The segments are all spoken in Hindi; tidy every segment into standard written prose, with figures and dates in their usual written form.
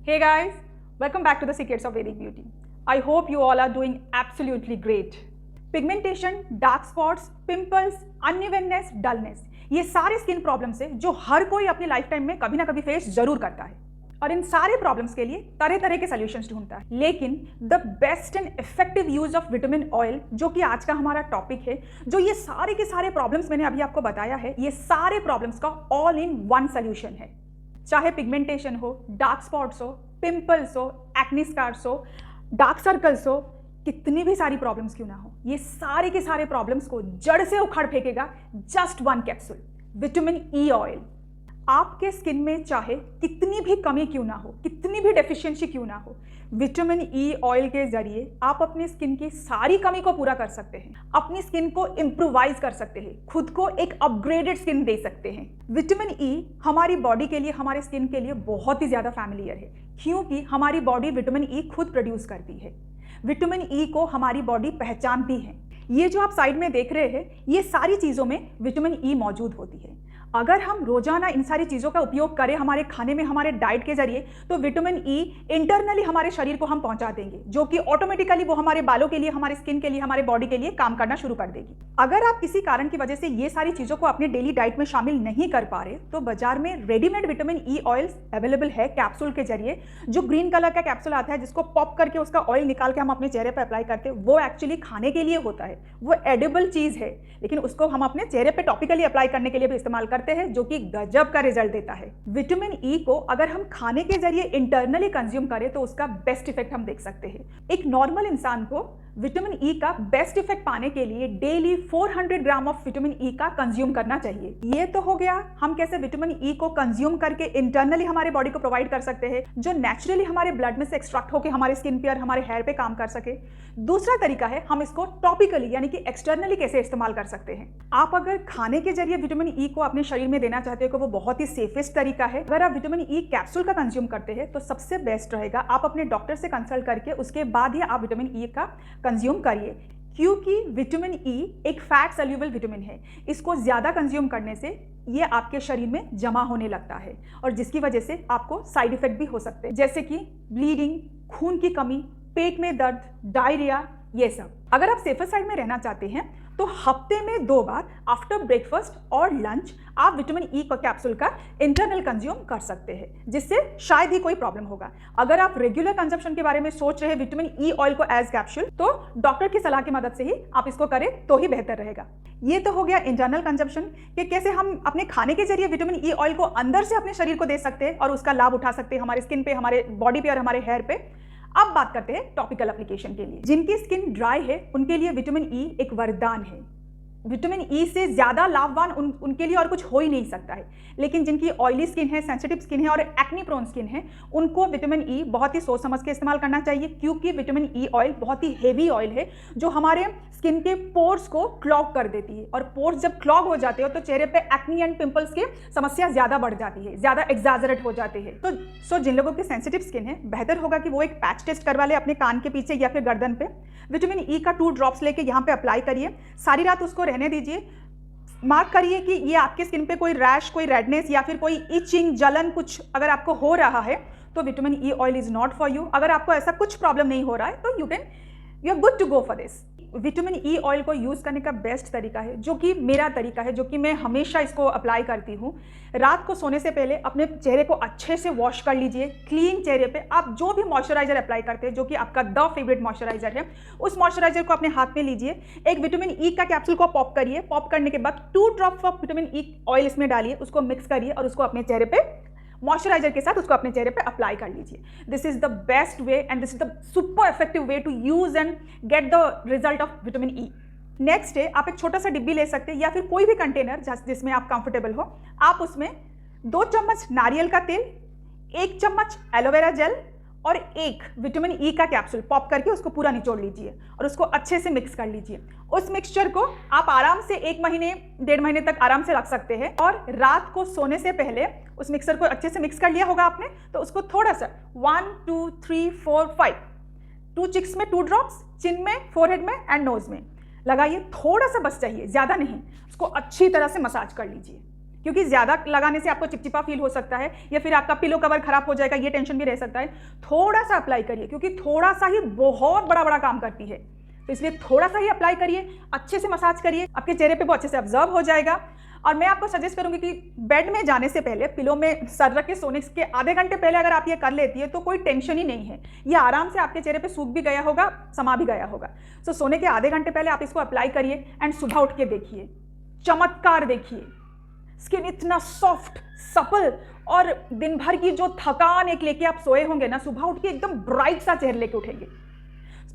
Hey guys, welcome back to the Secrets of Vedic Beauty. I hope you all are doing absolutely great. Pigmentation, dark spots, pimples, unevenness, dullness, ये सारे स्किन प्रॉब्लम्स है जो हर कोई अपनी लाइफ टाइम में कभी ना कभी फेस जरूर करता है और इन सारे प्रॉब्लम्स के लिए तरह तरह के सॉल्यूशंस ढूंढता है। लेकिन the best and effective use of vitamin oil, जो कि आज का हमारा टॉपिक है, जो ये सारे के सारे प्रॉब्लम्स मैंने अभी आपको बताया है, ये सारे प्रॉब्लम्स का ऑल इन वन सॉल्यूशन है। चाहे पिगमेंटेशन हो, डार्क स्पॉट्स हो, पिंपल्स हो, एक्ने स्कार्स हो, डार्क सर्कल्स हो, कितनी भी सारी प्रॉब्लम्स क्यों ना हो, ये सारे के सारे प्रॉब्लम्स को जड़ से उखाड़ फेंकेगा just one capsule vitamin E oil. आपके स्किन में चाहे कितनी भी कमी क्यों ना हो, कितनी भी डेफिशिएंसी क्यों ना हो, विटामिन ई ऑयल के जरिए आप अपनी स्किन की सारी कमी को पूरा कर सकते हैं, अपनी स्किन को इम्प्रोवाइज कर सकते हैं, खुद को एक अपग्रेडेड स्किन दे सकते हैं। विटामिन ई हमारी बॉडी के लिए, हमारे स्किन के लिए बहुत ही ज़्यादा फैमिलियर है, क्योंकि हमारी बॉडी विटामिन ई खुद प्रोड्यूस करती है। विटामिन ई को हमारी बॉडी पहचानती है। ये जो आप साइड में देख रहे हैं, ये सारी चीज़ों में विटामिन ई मौजूद होती है। अगर हम रोजाना इन सारी चीज़ों का उपयोग करें हमारे खाने में, हमारे डाइट के जरिए, तो विटामिन ई इंटरनली हमारे शरीर को हम पहुंचा देंगे, जो कि ऑटोमेटिकली वो हमारे बालों के लिए, हमारे स्किन के लिए, हमारे बॉडी के लिए काम करना शुरू कर देगी। अगर आप किसी कारण की वजह से ये सारी चीज़ों को अपने डेली डाइट में शामिल नहीं कर पा रहे, तो बाजार में readymade vitamin E oils available है कैप्सूल के जरिए। जो ग्रीन कलर का कैप्सूल आता है, जिसको पॉप करके उसका ऑयल निकाल के हम अपने चेहरे पर अप्लाई करते हैं, वो एक्चुअली खाने के लिए होता है, वो एडिबल चीज़ है, लेकिन उसको हम अपने चेहरे पर टॉपिकली अप्लाई करने के लिए भी इस्तेमाल करते हैं, जो कि गजब का रिजल्ट देता है। विटामिन ई को अगर हम खाने के जरिए इंटरनली कंज्यूम करें तो उसका बेस्ट इफेक्ट हम देख सकते हैं। एक नॉर्मल इंसान को विटामिन ई का बेस्ट इफेक्ट पाने के लिए डेली 400 ग्राम ऑफ विटामिन ई का कंज्यूम करना चाहिए। ये तो हो गया हम कैसे विटामिन ई को कंज्यूम करके इंटरनली हमारे बॉडी को प्रोवाइड कर सकते हैं, जो नेचुरली हमारे ब्लड में से एक्सट्रैक्ट होकर हमारे स्किन पे और हमारे हेयर पे काम कर सके। दूसरा तरीका है हम इसको टॉपिकली यानी कि एक्सटर्नली कैसे इस्तेमाल कर सकते हैं। आप अगर खाने के जरिए विटामिन ई को अपने शरीर में देना चाहते हो, वो बहुत ही सेफेस्ट तरीका है। अगर आप विटामिन ई कैप्सूल का कंज्यूम करते हैं तो सबसे बेस्ट रहेगा आप अपने डॉक्टर से कंसल्ट करके उसके बाद ही आप विटामिन ई का कंज्यूम करिए, क्योंकि विटामिन ई एक फैट सोल्यूबल विटामिन है। इसको ज़्यादा कंज्यूम करने से ये आपके शरीर में जमा होने लगता है और जिसकी वजह से आपको साइड इफेक्ट भी हो सकते हैं, जैसे कि ब्लीडिंग, खून की कमी, पेट में दर्द, डायरिया, ये सब। अगर आप सेफर साइड में रहना चाहते हैं तो हफ्ते में 2 बार आफ्टर ब्रेकफास्ट और लंच आप विटामिन ई का कैप्सूल का इंटरनल कंज्यूम कर सकते हैं, जिससे शायद ही कोई प्रॉब्लम होगा। अगर आप रेगुलर कंजप्शन के बारे में सोच रहे हैं विटामिन ई ऑयल को एज कैप्सूल, तो डॉक्टर की सलाह की मदद से ही आप इसको करें तो ही बेहतर रहेगा। ये तो हो गया इंटरनल कंजप्शन कि कैसे हम अपने खाने के जरिए विटामिन ई ऑयल को अंदर से अपने शरीर को दे सकते हैं और उसका लाभ उठा सकते हैं हमारे स्किन पे, हमारे बॉडी पे और हमारे हेयर पे। अब बात करते हैं टॉपिकल एप्लीकेशन के लिए। जिनकी स्किन ड्राई है उनके लिए विटामिन ई एक वरदान है। विटामिन ई से ज़्यादा लाभवान उनके लिए और कुछ हो ही नहीं सकता है। लेकिन जिनकी ऑयली स्किन है, सेंसिटिव स्किन है और एक्ने प्रोन स्किन है, उनको विटामिन ई बहुत ही सोच समझ के इस्तेमाल करना चाहिए, क्योंकि विटामिन ई ऑयल बहुत ही हेवी ऑयल है जो हमारे स्किन के पोर्स को क्लॉग कर देती है, और पोर्स जब क्लॉग हो जाते हो तो चेहरे पे एक्ने एंड पिंपल्स की समस्या ज़्यादा बढ़ जाती है, ज़्यादा एग्जैजरेट हो जाते हैं। तो जिन लोगों की सेंसिटिव स्किन है, बेहतर होगा कि वो एक पैच टेस्ट करवा ले अपने कान के पीछे या फिर गर्दन पे। विटामिन ई का 2 ड्रॉप्स लेके यहाँ पे अप्लाई करिए, सारी रात उसको रहने दीजिए। मार्क करिए कि ये आपके स्किन पे कोई रैश, कोई रेडनेस या फिर कोई इचिंग, जलन कुछ अगर आपको हो रहा है तो vitamin E oil is not for you. अगर आपको ऐसा कुछ प्रॉब्लम नहीं हो रहा है तो you are good to go for this. Vitamin E oil को यूज़ करने का बेस्ट तरीका है, जो कि मेरा तरीका है, जो कि मैं हमेशा इसको अप्लाई करती हूँ। रात को सोने से पहले अपने चेहरे को अच्छे से वॉश कर लीजिए। क्लीन चेहरे पे आप जो भी मॉइस्चराइजर अप्लाई करते हैं, जो कि आपका द फेवरेट मॉइस्चराइजर है, उस मॉइस्चराइजर को अपने हाथ में लीजिए। एक विटामिन ई का कैप्सूल को पॉप करिए। पॉप करने के बाद 2 drops of vitamin E oil इसमें डालिए, उसको मिक्स करिए और उसको अपने चेहरे पे मॉइस्चराइजर के साथ उसको अपने चेहरे पे अप्लाई कर लीजिए। This is the best way and this is the super effective way to use and get the result of vitamin E. Next है आप एक छोटा सा डिब्बी ले सकते हैं या फिर कोई भी कंटेनर जिसमें आप कंफर्टेबल हो। आप उसमें 2 चम्मच नारियल का तेल, 1 चम्मच एलोवेरा जेल और 1 विटामिन ई का कैप्सूल पॉप करके उसको पूरा निचोड़ लीजिए और उसको अच्छे से मिक्स कर लीजिए। उस मिक्सचर को आप आराम से 1 महीने 1.5 महीने तक आराम से रख सकते हैं। और रात को सोने से पहले उस मिक्सचर को अच्छे से मिक्स कर लिया होगा आपने, तो उसको थोड़ा सा 1 2 3 4 5 2 चिक्स में 2 ड्रॉप्स, चिन में, फोरहेड में एंड नोज में लगाइए। थोड़ा सा बस चाहिए, ज़्यादा नहीं। उसको अच्छी तरह से मसाज कर लीजिए। क्योंकि ज़्यादा लगाने से आपको चिपचिपा फील हो सकता है या फिर आपका पिलो कवर खराब हो जाएगा, ये टेंशन भी रह सकता है। थोड़ा सा अप्लाई करिए, क्योंकि थोड़ा सा ही बहुत बड़ा बड़ा काम करती है, तो इसलिए थोड़ा सा ही अप्लाई करिए, अच्छे से मसाज करिए, आपके चेहरे पे वो अच्छे से ऑब्जर्व हो जाएगा। और मैं आपको सजेस्ट करूंगी कि बेड में जाने से पहले पिलो में सर रख के सोने के आधे घंटे पहले अगर आप ये कर लेती है तो कोई टेंशन ही नहीं है, ये आराम से आपके चेहरे पे सूख भी गया होगा, समा भी गया होगा। सो सोने के आधे घंटे पहले आप इसको अप्लाई करिए एंड सुबह उठ के देखिए, चमत्कार देखिए, स्किन इतना सॉफ्ट, सपल, और दिन भर की जो थकान एक लेके आप सोए होंगे ना, सुबह उठ के एकदम ब्राइट सा चेहरा लेके उठेंगे।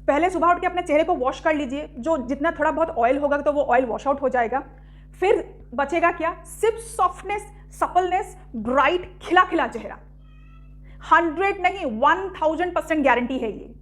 पहले सुबह उठ के अपने चेहरे को वॉश कर लीजिए, जो जितना थोड़ा बहुत ऑयल होगा तो वो ऑयल वॉश आउट हो जाएगा। फिर बचेगा क्या, सिर्फ सॉफ्टनेस, सपलनेस, ब्राइट खिला खिला चेहरा। 100 नहीं 1000% गारंटी है ये,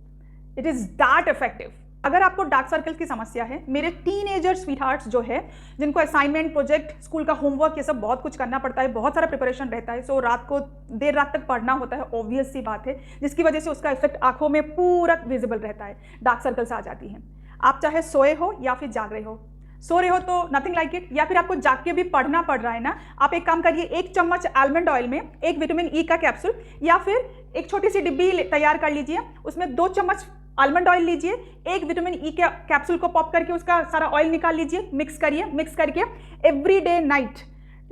इट इज दैट इफेक्टिव। अगर आपको डार्क सर्कल्स की समस्या है, मेरे टीनेजर स्वीटहार्ट्स जो है, जिनको असाइनमेंट, प्रोजेक्ट, स्कूल का होमवर्क, ये सब बहुत कुछ करना पड़ता है, बहुत सारा प्रिपरेशन रहता है, सो रात को देर रात तक पढ़ना होता है, ऑब्वियस सी बात है, जिसकी वजह से उसका इफेक्ट आंखों में पूरा विजिबल रहता है, डार्क सर्कल्स आ जाती हैं। आप चाहे सोए हो या फिर जाग रहे हो, सो रहे हो तो नथिंग लाइक इट, या फिर आपको जाग के भी पढ़ना पड़ रहा है ना, आप एक काम करिए, 1 चम्मच आलमंड ऑयल में 1 विटामिन ई का कैप्सूल, या फिर एक छोटी सी डिब्बी तैयार कर लीजिए, उसमें 2 चम्मच आलमंड ऑयल लीजिए, 1 विटामिन ई के कैप्सूल को पॉप करके उसका सारा ऑयल निकाल लीजिए, मिक्स करिए, मिक्स करके every day night,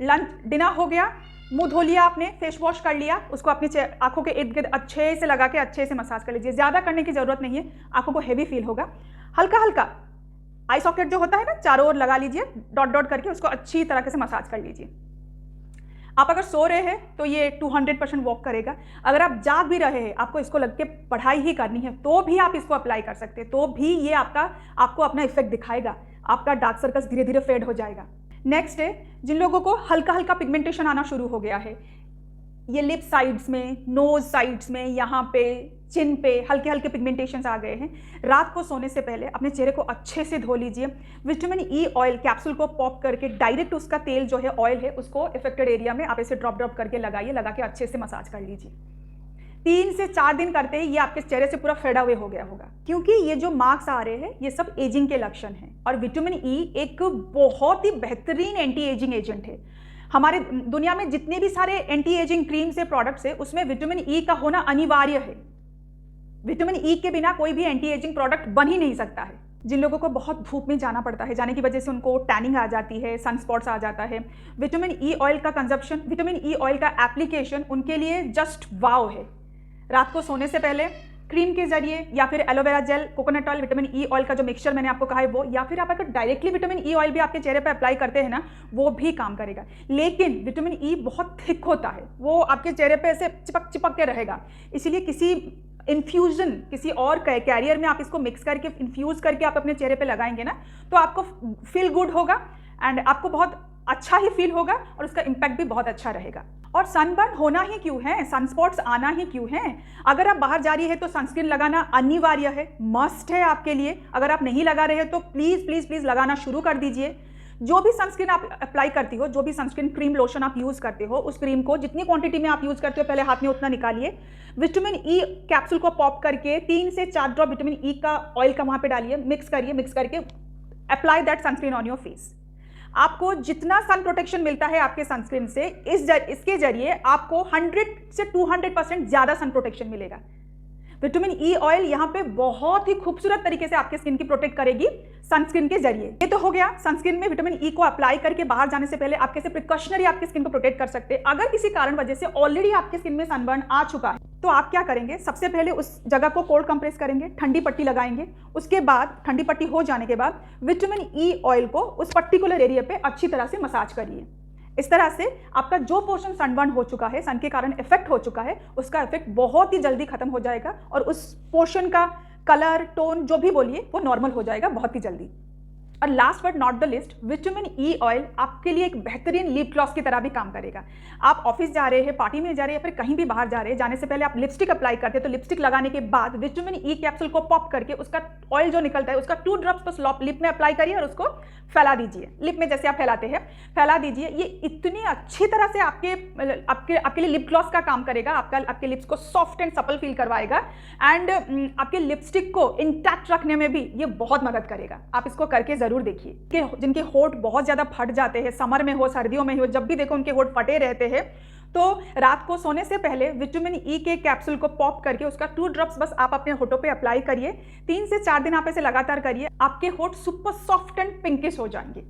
lunch dinner हो गया, मुंह धो लिया आपने, फेस वॉश कर लिया, उसको अपनी आंखों के इर्द गिर्द अच्छे से लगा के अच्छे से मसाज कर लीजिए। ज़्यादा करने की जरूरत नहीं है, आंखों को हैवी फील होगा। हल्का हल्का आई सॉकेट जो होता है ना, चारों ओर लगा लीजिए, डॉट डॉट करके उसको अच्छी तरह से मसाज कर लीजिए। आप अगर सो रहे हैं तो ये 200% वर्क करेगा। अगर आप जाग भी रहे हैं, आपको इसको लग के पढ़ाई ही करनी है, तो भी आप इसको अप्लाई कर सकते हैं, तो भी ये आपको अपना इफेक्ट दिखाएगा, आपका डार्क सर्कल्स धीरे धीरे फेड हो जाएगा। नेक्स्ट है, जिन लोगों को हल्का हल्का पिगमेंटेशन आना शुरू हो गया है, ये लिप साइड्स में, नोज साइड्स में, यहाँ पे चिन पे हल्के हल्के पिगमेंटेशंस आ गए हैं, रात को सोने से पहले अपने चेहरे को अच्छे से धो लीजिए। विटामिन ई ऑयल कैप्सूल को पॉप करके डायरेक्ट उसका तेल जो है, ऑयल है, उसको इफेक्टेड एरिया में आप इसे ड्रॉप ड्रॉप करके लगाइए, लगा के अच्छे से मसाज कर लीजिए। 3 से 4 दिन करते ही ये आपके चेहरे से पूरा फेड अवे हो गया होगा, क्योंकि ये जो मार्क्स आ रहे हैं ये सब एजिंग के लक्षण हैं। और विटामिन ई एक बहुत ही बेहतरीन एंटी एजिंग एजेंट है। हमारे दुनिया में जितने भी सारे एंटी एजिंग क्रीम्स है, प्रोडक्ट्स है, उसमें विटामिन ई का होना अनिवार्य है। विटामिन ई के बिना कोई भी एंटी एजिंग प्रोडक्ट बन ही नहीं सकता है। जिन लोगों को बहुत धूप में जाना पड़ता है, जाने की वजह से उनको टैनिंग आ जाती है, सनस्पॉट्स आ जाता है, विटामिन ई ऑयल का कंजप्शन, विटामिन ई ऑयल का एप्लीकेशन उनके लिए जस्ट वाव है। रात को सोने से पहले क्रीम के जरिए, या फिर aloe vera gel, coconut oil, vitamin E oil का जो मिक्सचर मैंने आपको कहा है वो, या फिर आप अगर डायरेक्टली विटामिन ई ऑयल भी आपके चेहरे पे अप्लाई करते हैं ना, वो भी काम करेगा। लेकिन विटामिन ई बहुत थिक होता है, वो आपके चेहरे पे ऐसे चिपक चिपक के रहेगा, इसीलिए किसी इन्फ्यूजन, किसी और कैरियर में आप इसको मिक्स करके, इन्फ्यूज करके आप अपने चेहरे पे लगाएंगे ना, तो आपको फील गुड होगा एंड आपको बहुत अच्छा ही फील होगा और उसका इम्पैक्ट भी बहुत अच्छा रहेगा। और सनबर्न होना ही क्यों है, सनस्पॉट्स आना ही क्यों है? अगर आप बाहर जा रही है तो सनस्क्रीन लगाना अनिवार्य है, मस्ट है आपके लिए। अगर आप नहीं लगा रहे हैं तो प्लीज़ प्लीज़ प्लीज़ लगाना शुरू कर दीजिए। जो भी सनस्क्रीन आप अप्लाई करती हो, जो भी सनस्क्रीन क्रीम, लोशन आप यूज़ करते हो, उस क्रीम को जितनी क्वांटिटी में आप यूज़ करते हो पहले हाथ में उतना निकालिए। विटामिन ई कैप्सूल को पॉप करके 3 से 4 ड्रॉप विटामिन ई का ऑयल का वहाँ पे डालिए, मिक्स करिए, मिक्स करके apply that sunscreen on your face. आपको जितना सन प्रोटेक्शन मिलता है आपके सनस्क्रीन से, इसके जरिए आपको 100 से 200% ज़्यादा सन प्रोटेक्शन मिलेगा। विटामिन ई ऑयल यहाँ पे बहुत ही खूबसूरत तरीके से आपके स्किन की प्रोटेक्ट करेगी सनस्क्रीन के जरिए। ये तो हो गया सनस्क्रीन में विटामिन ई को अप्लाई करके बाहर जाने से पहले आप कैसे प्रिकॉशनरी आपकी स्किन को प्रोटेक्ट कर सकते हैं। अगर किसी कारण वजह से ऑलरेडी आपकी स्किन में सनबर्न आ चुका है तो आप क्या करेंगे, सबसे पहले उस जगह को कोल्ड कंप्रेस करेंगे, ठंडी पट्टी लगाएंगे। उसके बाद ठंडी पट्टी हो जाने के बाद विटामिन ई ऑयल को उस पर्टिकुलर एरिया पे अच्छी तरह से मसाज करिए। इस तरह से आपका जो पोर्शन सनबर्न हो चुका है, सन के कारण इफेक्ट हो चुका है, उसका इफेक्ट बहुत ही जल्दी खत्म हो जाएगा और उस पोर्शन का कलर, टोन, जो भी बोलिए, वो नॉर्मल हो जाएगा बहुत ही जल्दी। और last but not the list, vitamin E oil आपके लिए एक बेहतरीन लिप ग्लॉस की तरह भी काम करेगा। आप ऑफिस जा रहे हैं, पार्टी में जा रहे हैं, फिर कहीं भी बाहर जा रहे हैं, जाने से पहले आप लिपस्टिक अप्लाई करते हैं, तो लिपस्टिक लगाने के बाद विटामिन ई कैप्सूल को पॉप करके उसका ऑयल जो निकलता है उसका 2 ड्रॉप्स बस लिप में अप्लाई करिए और उसको फैला दीजिए। लिप में जैसे आप फैलाते हैं फैला दीजिए। ये इतनी अच्छी तरह से आपके लिए लिप ग्लॉस का काम करेगा, आपके लिप्स को सॉफ्ट एंड सपल फील करवाएगा एंड आपके लिपस्टिक को इंटैक्ट रखने में भी ये बहुत मदद करेगा। आप इसको करके जरूर जरूर देखिए। जिनके होठ बहुत ज़्यादा फट जाते हैं, समर में हो सर्दियों में हो, जब भी देखो उनके होठ फटे रहते हैं, तो रात को सोने से पहले विटामिन ई के कैप्सूल को पॉप करके उसका 2 ड्रॉप्स बस आप अपने होठों पे अप्लाई करिए। 3 से 4 दिन आप ऐसे लगातार करिए, आपके होठ सुपर सॉफ्ट एंड पिंकिश हो जाएंगे।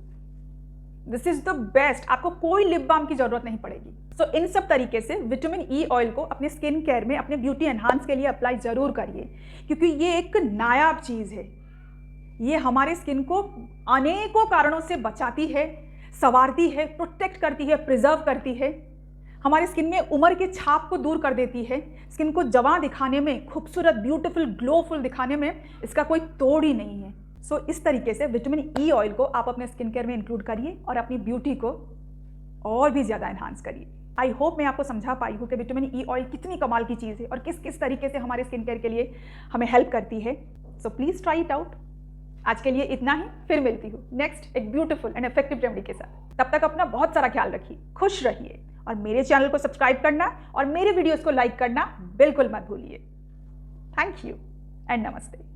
दिस इज द बेस्ट, आपको कोई लिप बाम की जरूरत नहीं पड़ेगी। सो इन सब तरीके से विटामिन ई ऑयल को अपने स्किन केयर में, अपने ब्यूटी एनहांस के लिए अप्लाई जरूर करिए, क्योंकि ये एक नायाब चीज़ है। ये हमारे स्किन को अनेकों कारणों से बचाती है, संवारती है, प्रोटेक्ट करती है, प्रिजर्व करती है। हमारी स्किन में उम्र के छाप को दूर कर देती है। स्किन को जवां दिखाने में, खूबसूरत, ब्यूटीफुल, ग्लोफुल दिखाने में इसका कोई तोड़ ही नहीं है। सो इस तरीके से विटामिन ई ऑयल को आप अपने स्किन केयर में इंक्लूड करिए और अपनी ब्यूटी को और भी ज़्यादा एनहांस करिए। आई होप मैं आपको समझा पाई हूँ कि विटामिन ई ऑयल कितनी कमाल की चीज़ है और किस किस तरीके से हमारे स्किन केयर के लिए हमें हेल्प करती है। So please try it out. आज के लिए इतना ही, फिर मिलती हूँ नेक्स्ट एक ब्यूटीफुल एंड इफेक्टिव रेमेडी के साथ। तब तक अपना बहुत सारा ख्याल रखिए, खुश रहिए और मेरे चैनल को सब्सक्राइब करना और मेरे वीडियोस को लाइक करना बिल्कुल मत भूलिए। थैंक यू एंड नमस्ते।